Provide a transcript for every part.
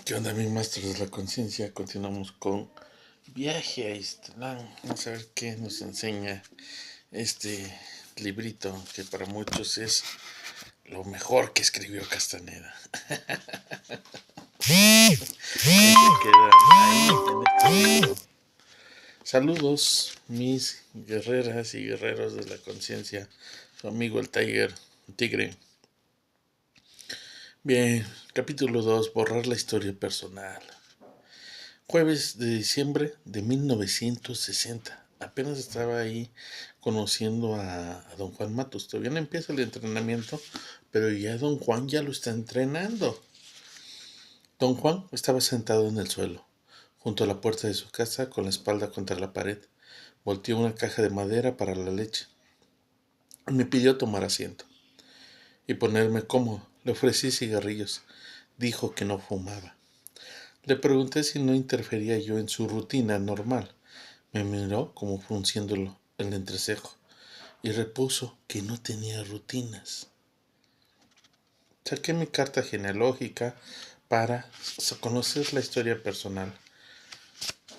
¿Qué onda, mis maestros de la conciencia? Continuamos con Viaje a Iztlán. Vamos a ver qué nos enseña este librito que para muchos es lo mejor que escribió Castaneda. Ahí se queda ahí en este libro. Saludos, mis guerreras y guerreros de la conciencia. Su amigo el Tigre. Bien, capítulo 2. Borrar la historia personal. Jueves de diciembre de 1960. Apenas estaba ahí conociendo a don Juan Matos. Todavía no empieza el entrenamiento, pero ya don Juan ya lo está entrenando. Don Juan estaba sentado en el suelo, junto a la puerta de su casa, con la espalda contra la pared. Volteó una caja de madera para la leche. Me pidió tomar asiento y ponerme cómodo. Le ofrecí cigarrillos. Dijo que no fumaba. Le pregunté si no interfería yo en su rutina normal. Me miró como frunciéndolo el entrecejo y repuso que no tenía rutinas. Saqué mi carta genealógica para conocer la historia personal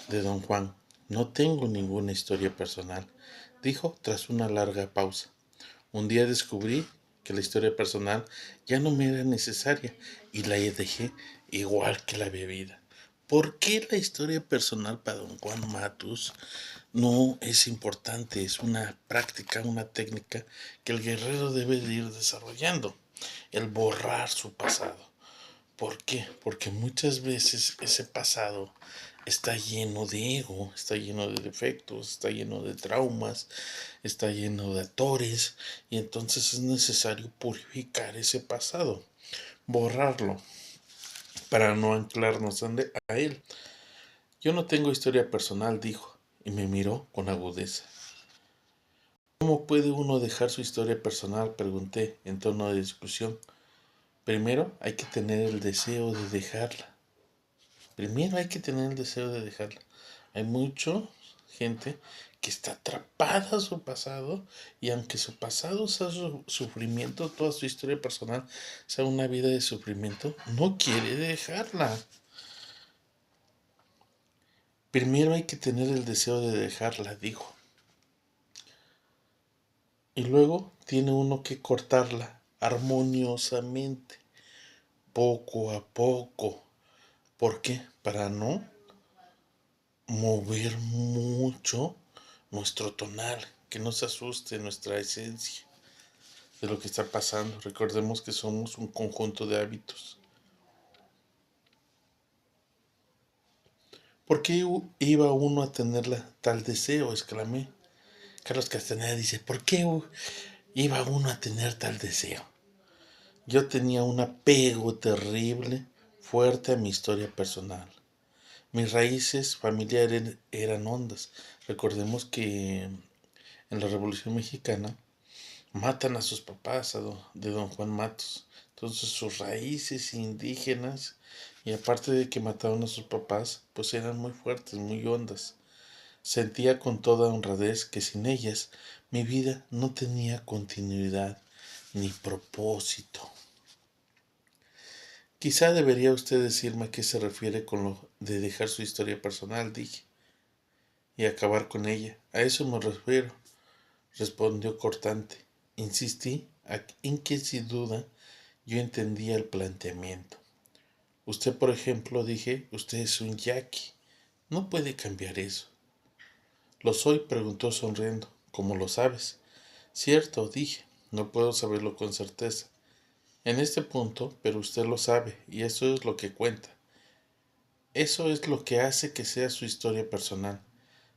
de don Juan. No tengo ninguna historia personal, dijo tras una larga pausa. Un día descubrí que la historia personal ya no me era necesaria y la dejé igual que la bebida. ¿Por qué la historia personal para don Juan Matus no es importante? Es una práctica, una técnica que el guerrero debe de ir desarrollando, el borrar su pasado. ¿Por qué? Porque muchas veces ese pasado está lleno de ego, está lleno de defectos, está lleno de traumas, está lleno de atores, y entonces es necesario purificar ese pasado, borrarlo, para no anclarnos a él. Yo no tengo historia personal, dijo, y me miró con agudeza. ¿Cómo puede uno dejar su historia personal?, pregunté en tono de discusión. Primero hay que tener el deseo de dejarla. Hay mucha gente que está atrapada a su pasado, y aunque su pasado sea su sufrimiento, toda su historia personal sea una vida de sufrimiento, no quiere dejarla. Primero hay que tener el deseo de dejarla, dijo. Y luego tiene uno que cortarla armoniosamente, poco a poco. ¿Por qué? Para no mover mucho nuestro tonal, que no se asuste nuestra esencia de lo que está pasando. Recordemos que somos un conjunto de hábitos. ¿Por qué iba uno a tenerla tal deseo?, exclamé. Carlos Castaneda dice, ¿por qué iba uno a tener tal deseo? Yo tenía un apego terrible, fuerte a mi historia personal. Mis raíces familiares eran hondas. Recordemos que en la Revolución Mexicana matan a sus papás, de don Juan Matos. Entonces sus raíces indígenas, y aparte de que mataron a sus papás, pues eran muy fuertes, muy hondas. Sentía con toda honradez que sin ellas mi vida no tenía continuidad ni propósito. Quizá debería usted decirme a qué se refiere con lo de dejar su historia personal, dije, y acabar con ella. A eso me refiero, respondió cortante. Insistí en que sin duda yo entendía el planteamiento. Usted, por ejemplo, dije, usted es un yaqui. No puede cambiar eso. ¿Lo soy?, preguntó sonriendo. ¿Cómo lo sabes? Cierto, dije, no puedo saberlo con certeza en este punto, pero usted lo sabe, y eso es lo que cuenta. Eso es lo que hace que sea su historia personal.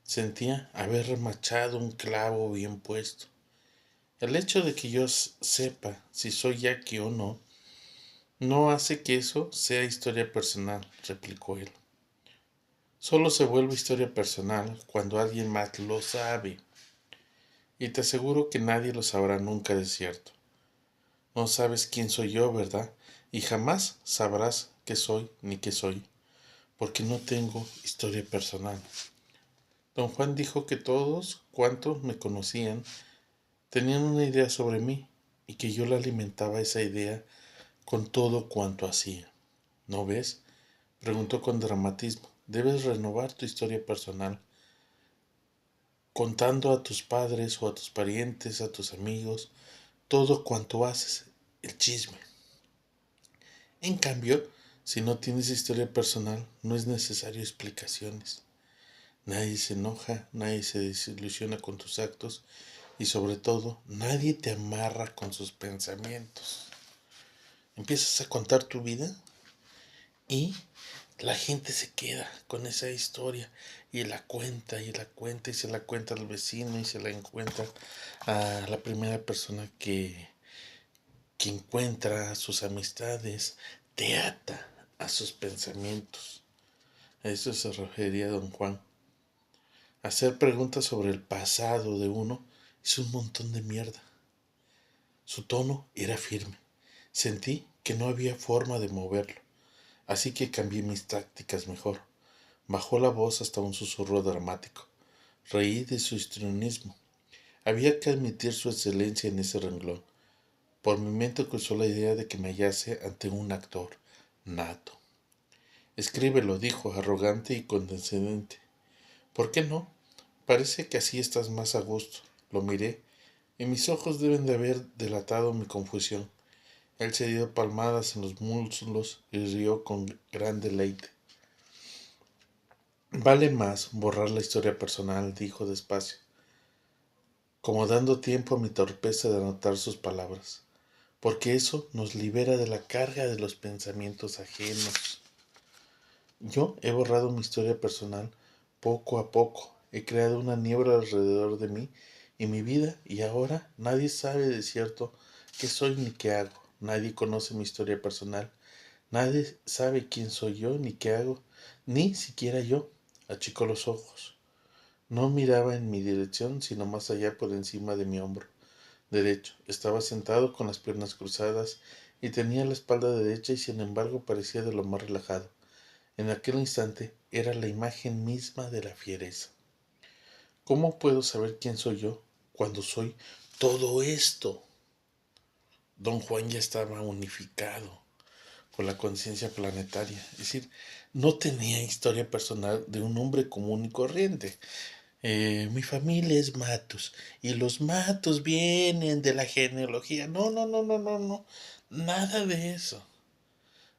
Sentía haber remachado un clavo bien puesto. El hecho de que yo sepa si soy yaqui o no, no hace que eso sea historia personal, replicó él. Solo se vuelve historia personal cuando alguien más lo sabe. Y te aseguro que nadie lo sabrá nunca de cierto. No sabes quién soy yo, ¿verdad? Y jamás sabrás qué soy ni qué soy, porque no tengo historia personal. Don Juan dijo que todos cuantos me conocían tenían una idea sobre mí, y que yo la alimentaba esa idea con todo cuanto hacía. ¿No ves? Preguntó con dramatismo. Debes renovar tu historia personal, contando a tus padres o a tus parientes, a tus amigos, todo cuanto haces, el chisme. En cambio, si no tienes historia personal, no es necesario explicaciones. Nadie se enoja, nadie se desilusiona con tus actos y sobre todo, nadie te amarra con sus pensamientos. Empiezas a contar tu vida y la gente se queda con esa historia y la cuenta y la cuenta y se la cuenta al vecino y se la encuentra a la primera persona que encuentra a sus amistades, te ata a sus pensamientos. A eso se refería don Juan. Hacer preguntas sobre el pasado de uno es un montón de mierda. Su tono era firme. Sentí que no había forma de moverlo, así que cambié mis tácticas mejor. Bajó la voz hasta un susurro dramático. Reí de su histrionismo. Había que admitir su excelencia en ese renglón. Por mi mente cruzó la idea de que me hallase ante un actor nato. Escríbelo, dijo, arrogante y condescendiente. ¿Por qué no? Parece que así estás más a gusto. Lo miré, y mis ojos deben de haber delatado mi confusión. Él se dio palmadas en los muslos y rió con gran deleite. Vale más borrar la historia personal, dijo despacio, como dando tiempo a mi torpeza de anotar sus palabras, porque eso nos libera de la carga de los pensamientos ajenos. Yo he borrado mi historia personal poco a poco, he creado una niebla alrededor de mí y mi vida, y ahora nadie sabe de cierto qué soy ni qué hago. Nadie conoce mi historia personal, nadie sabe quién soy yo ni qué hago, ni siquiera yo. Achicó los ojos. No miraba en mi dirección, sino más allá por encima de mi hombro derecho. Estaba sentado con las piernas cruzadas y tenía la espalda derecha y sin embargo parecía de lo más relajado. En aquel instante era la imagen misma de la fiereza. ¿Cómo puedo saber quién soy yo cuando soy todo esto? Don Juan ya estaba unificado con la conciencia planetaria, es decir, no tenía historia personal de un hombre común y corriente. Mi familia es Matus y los Matus vienen de la genealogía. No, no, no, no, no, no, nada de eso.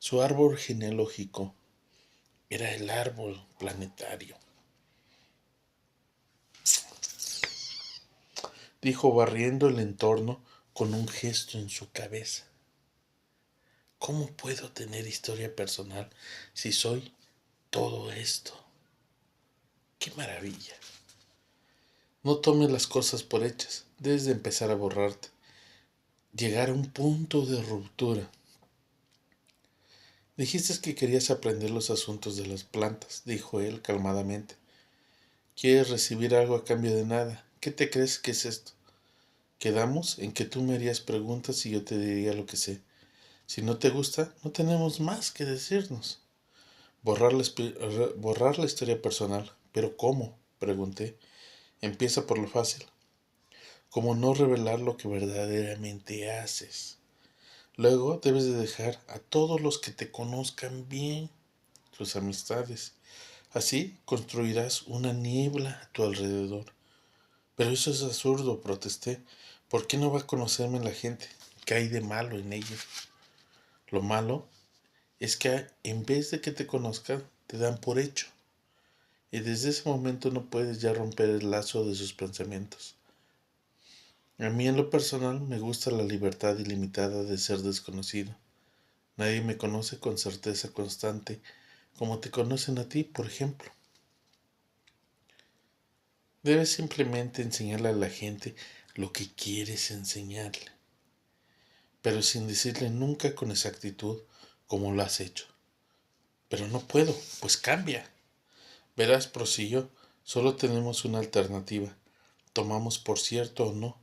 Su árbol genealógico era el árbol planetario, dijo barriendo el entorno con un gesto en su cabeza. ¿Cómo puedo tener historia personal si soy todo esto? ¡Qué maravilla! No tomes las cosas por hechas, debes de empezar a borrarte, llegar a un punto de ruptura. Dijiste que querías aprender los asuntos de las plantas, dijo él calmadamente. ¿Quieres recibir algo a cambio de nada? ¿Qué te crees que es esto? Quedamos en que tú me harías preguntas y yo te diría lo que sé. Si no te gusta, no tenemos más que decirnos. Borrar la historia personal. ¿Pero cómo? Pregunté. Empieza por lo fácil. ¿Cómo no revelar lo que verdaderamente haces? Luego debes de dejar a todos los que te conozcan bien, tus amistades. Así construirás una niebla a tu alrededor. Pero eso es absurdo, protesté. ¿Por qué no va a conocerme la gente? ¿Qué hay de malo en ello? Lo malo es que en vez de que te conozcan, te dan por hecho. Y desde ese momento no puedes ya romper el lazo de sus pensamientos. A mí en lo personal me gusta la libertad ilimitada de ser desconocido. Nadie me conoce con certeza constante, como te conocen a ti, por ejemplo. Debes simplemente enseñarle a la gente lo que quieres enseñarle, pero sin decirle nunca con exactitud como lo has hecho. Pero no puedo, pues cambia. Verás, prosiguió, solo tenemos una alternativa. Tomamos por cierto o no.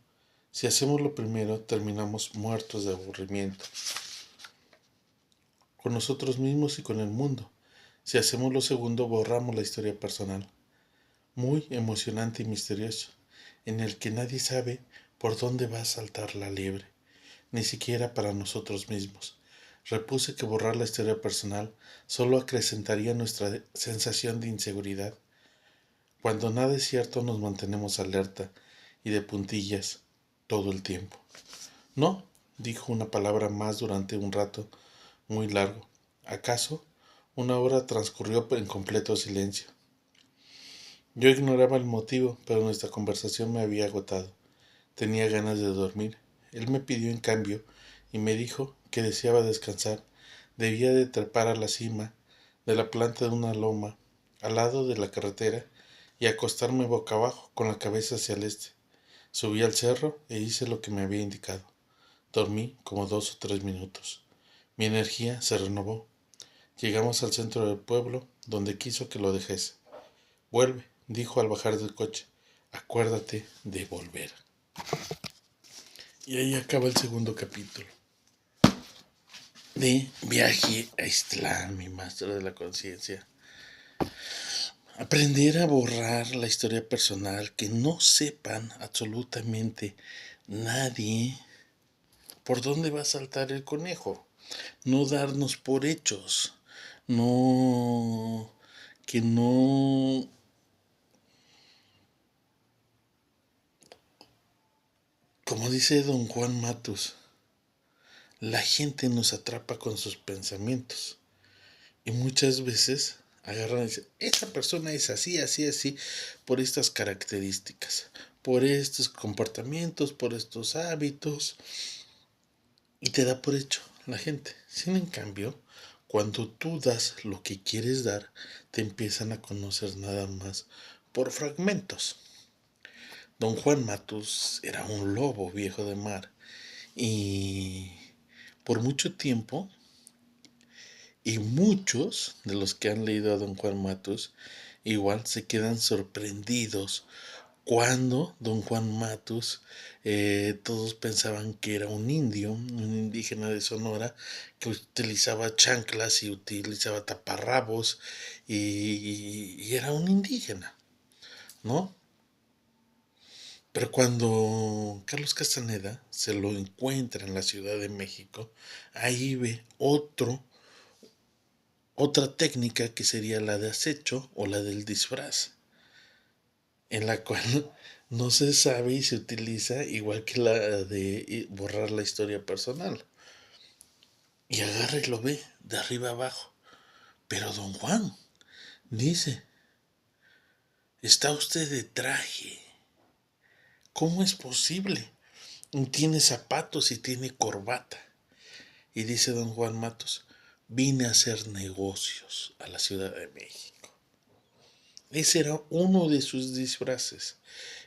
Si hacemos lo primero, terminamos muertos de aburrimiento, con nosotros mismos y con el mundo. Si hacemos lo segundo, borramos la historia personal. Muy emocionante y misterioso, en el que nadie sabe por dónde va a saltar la liebre, ni siquiera para nosotros mismos. Repuse que borrar la historia personal solo acrecentaría nuestra sensación de inseguridad. Cuando nada es cierto nos mantenemos alerta y de puntillas todo el tiempo. No, dijo una palabra más durante un rato muy largo. ¿Acaso? Una hora transcurrió en completo silencio. Yo ignoraba el motivo, pero nuestra conversación me había agotado. Tenía ganas de dormir. Él me pidió en cambio y me dijo que deseaba descansar. Debía de trepar a la cima de la planta de una loma al lado de la carretera y acostarme boca abajo con la cabeza hacia el este. Subí al cerro e hice lo que me había indicado. Dormí como 2 o 3 minutos. Mi energía se renovó. Llegamos al centro del pueblo, donde quiso que lo dejase. Vuelve, dijo al bajar del coche. Acuérdate de volver. Y ahí acaba el segundo capítulo de Viaje a Islam, mi maestro de la conciencia. Aprender a borrar la historia personal, que no sepan absolutamente nadie por dónde va a saltar el conejo. No darnos por hechos. No, que no, como dice don Juan Matus, la gente nos atrapa con sus pensamientos. Y muchas veces agarran y dicen, esa persona es así, así, así, por estas características, por estos comportamientos, por estos hábitos. Y te da por hecho la gente. Sin en cambio, cuando tú das lo que quieres dar, te empiezan a conocer nada más por fragmentos. Don Juan Matus era un lobo viejo de mar y por mucho tiempo, y muchos de los que han leído a Don Juan Matus igual se quedan sorprendidos cuando Don Juan Matus, todos pensaban que era un indio, un indígena de Sonora, que utilizaba chanclas y utilizaba taparrabos y era un indígena, ¿no? Pero cuando Carlos Castaneda se lo encuentra en la Ciudad de México, ahí ve otra técnica que sería la de acecho o la del disfraz, en la cual no se sabe y se utiliza igual que la de borrar la historia personal. Y agarra y lo ve de arriba abajo. Pero don Juan dice, está usted de traje. ¿Cómo es posible? Tiene zapatos y tiene corbata. Y dice don Juan Matos, vine a hacer negocios a la Ciudad de México. Ese era uno de sus disfraces,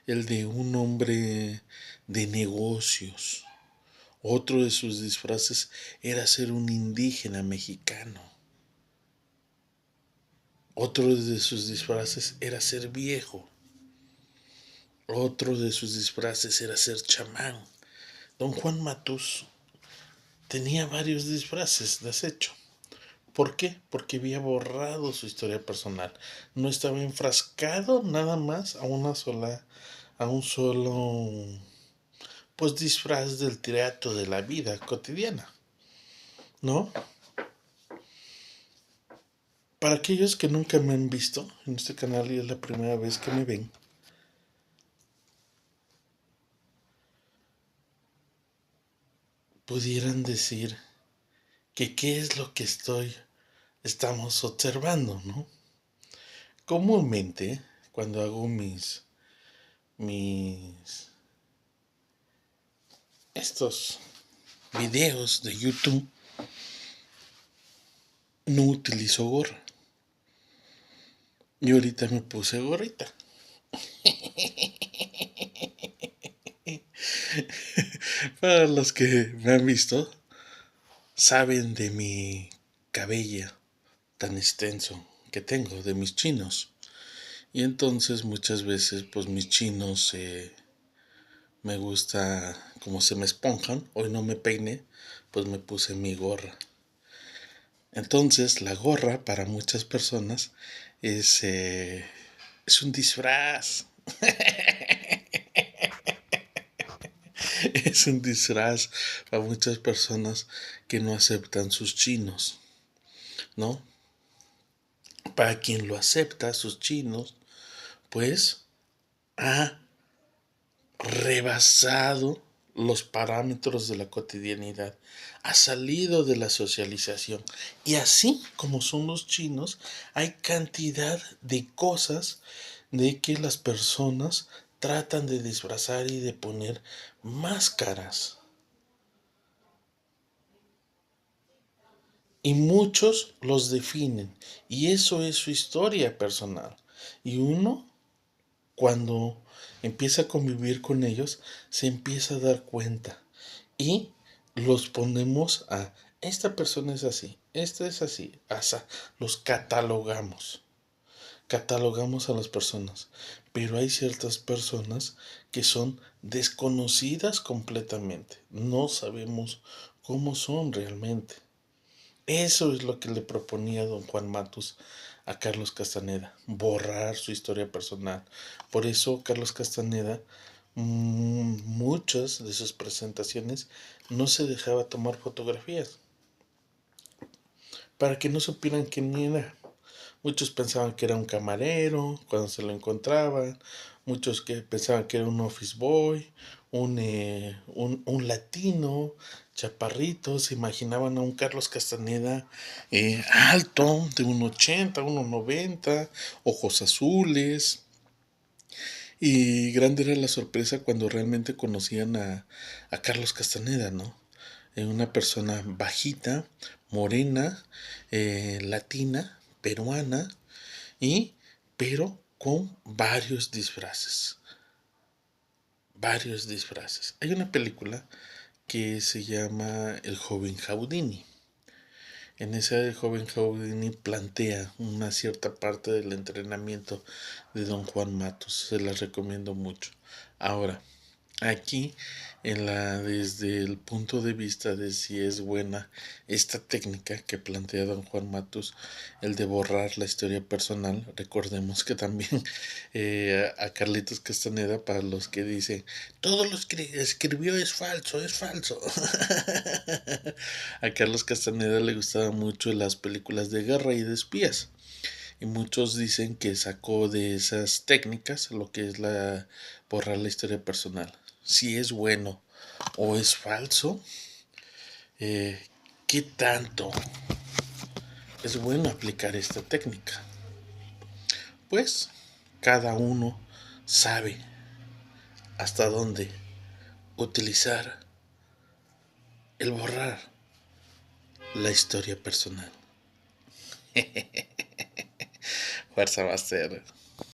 el de un hombre de negocios. Otro de sus disfraces era ser un indígena mexicano. Otro de sus disfraces era ser viejo. Otro de sus disfraces era ser chamán. Don Juan Matus tenía varios disfraces de acecho. ¿Por qué? Porque había borrado su historia personal. No estaba enfrascado nada más a un solo, pues disfraz del teatro de la vida cotidiana, ¿no? Para aquellos que nunca me han visto en este canal y es la primera vez que me ven, pudieran decir que qué es lo que estamos observando, ¿no? Comúnmente, cuando hago mis estos videos de YouTube, no utilizo gorra. Y ahorita me puse gorrita. Para los que me han visto, saben de mi cabello tan extenso que tengo, de mis chinos. Y entonces muchas veces, pues mis chinos me gusta como se me esponjan. Hoy no me peiné, pues me puse mi gorra. Entonces la gorra para muchas personas es un disfraz. Es un disfraz para muchas personas que no aceptan sus chinos, ¿no? Para quien lo acepta, sus chinos, pues ha rebasado los parámetros de la cotidianidad, ha salido de la socialización. Y así como son los chinos, hay cantidad de cosas de que las personas tratan de disfrazar y de poner máscaras. Y muchos los definen. Y eso es su historia personal. Y uno, cuando empieza a convivir con ellos, se empieza a dar cuenta. Y los ponemos a, esta persona es así, esta es así, asa. Los catalogamos. Catalogamos a las personas. Pero hay ciertas personas que son desconocidas completamente. No sabemos cómo son realmente. Eso es lo que le proponía don Juan Matus a Carlos Castaneda, borrar su historia personal. Por eso Carlos Castaneda, muchas de sus presentaciones no se dejaba tomar fotografías, para que no supieran quién era. Muchos pensaban que era un camarero cuando se lo encontraban, muchos que pensaban que era un office boy, un latino, chaparrito, se imaginaban a un Carlos Castaneda alto, de 1,80, 1,90, ojos azules. Y grande era la sorpresa cuando realmente conocían a Carlos Castaneda, ¿no? Una persona bajita, morena, latina, peruana, y pero con varios disfraces. Varios disfraces. Hay una película que se llama El joven Houdini. En esa el joven Houdini plantea una cierta parte del entrenamiento de don Juan Matus. Se las recomiendo mucho. Ahora, aquí, desde el punto de vista de si es buena esta técnica que plantea don Juan Matus, el de borrar la historia personal, recordemos que también a Carlitos Castaneda, para los que dicen, todo lo que escribió es falso, es falso. A Carlos Castaneda le gustaban mucho las películas de guerra y de espías. Y muchos dicen que sacó de esas técnicas lo que es la borrar la historia personal. Si es bueno o es falso, eh, ¿qué tanto es bueno aplicar esta técnica? Pues cada uno sabe hasta dónde utilizar el borrar la historia personal. Fuerza Master.